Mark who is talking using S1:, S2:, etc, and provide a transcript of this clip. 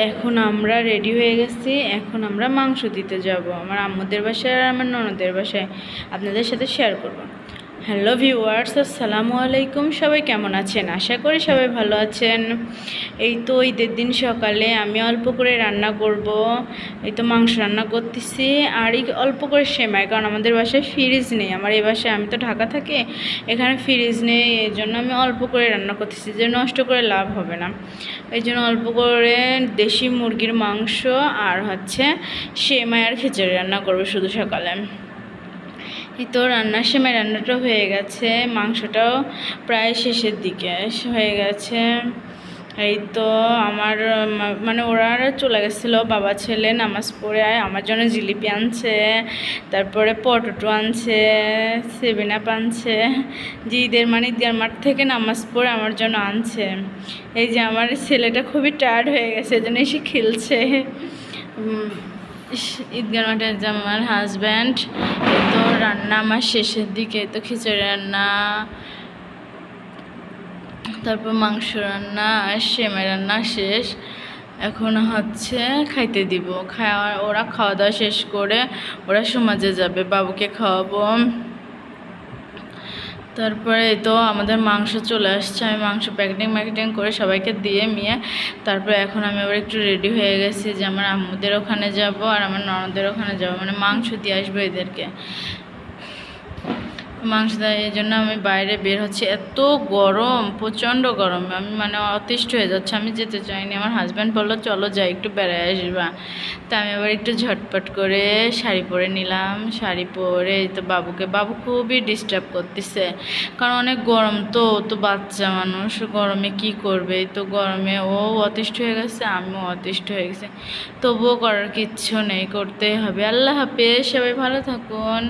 S1: এখন আমরা রেডি হয়ে গেছি। এখন আমরা মাংস দিতে যাব আমার আম্মুদের বাসায় আর আমার ননদের বাসায়, আপনাদের সাথে শেয়ার করব। হ্যালো ভিউয়ার্স, আসসালামু আলাইকুম। সবাই কেমন আছেন? আশা করি সবাই ভালো আছেন। এই তো ঈদের দিন সকালে আমি অল্প করে রান্না করব। এই তো মাংস রান্না করতেছি আর অল্প করে সেমাই, কারণ আমাদের বাসায় ফ্রিজ নেই। আমার এই বাসায়, আমি তো ঢাকা থাকি, এখানে ফ্রিজ নেই। এই জন্য আমি অল্প করে রান্না করতেছি, যে নষ্ট করে লাভ হবে না। এই জন্য অল্প করে দেশি মুরগির মাংস আর সেমাই আর খিচুড়ি রান্না করবো শুধু সকালে। এই তো সেমাই রান্নাটা হয়ে গেছে, মাংসটাও প্রায় শেষের দিকে হয়ে গেছে। এই তো আমার মানে ওরা চলে গেছিলো, বাবা ছেলে নামাজ পড়ে আমার জন্য জিলিপি আনছে, তারপরে পটেটো আনছে, 7 আপ আনছে, যে ঈদের মাঠ থেকে নামাজ পড়ে আমার জন্য আনছে। এই যে আমার ছেলেটা খুবই টায়ার্ড হয়ে গেছে, এই জন্য এসে খেলছে ঈদগার মাঠে। যে আমার হাজব্যান্ড, এই তো রান্না আমার শেষের দিকে, তো খিচুড়ি রান্না, তারপর মাংস রান্না আর সেমাই রান্না শেষ। এখন খাইতে দিব। ওরা খাওয়া দাওয়া শেষ করে ওরা সমাজে যাবে, বাবুকে খাওয়াবো। তারপরে তো আমাদের মাংস চলে আসছে, আমি মাংস প্যাকেটিং করে সবাইকে দিয়ে তারপরে এখন আমি আবার একটু রেডি হয়ে গেছি, যে আমার আম্মুদের ওখানে যাব আর আমার ননদের ওখানে যাব, মানে মাংস দিয়ে আসবো এদেরকে। মাংস দেয়, এই জন্য আমি বাইরে বের হচ্ছি। এত গরম, প্রচণ্ড গরম, আমি অতিষ্ঠ হয়ে যাচ্ছে, আমি যেতে চাইনি। আমার হাজব্যান্ড বললো চলো যাই একটু বেড়ায় আসবা। তা আমি আবার একটু ঝটপট করে শাড়ি পরে নিলাম। শাড়ি পরে তো বাবু খুবই ডিস্টার্ব করতেছে, কারণ অনেক গরম, তো বাচ্চা মানুষ, গরমে কি করবে। তো গরমে ও অতিষ্ঠ হয়ে গেছে, আমিও অতিষ্ঠ হয়ে গেছে, তবুও করার কিচ্ছু নেই, করতেই হবে। আল্লাহ হাফেজ, সবাই ভালো থাকুন।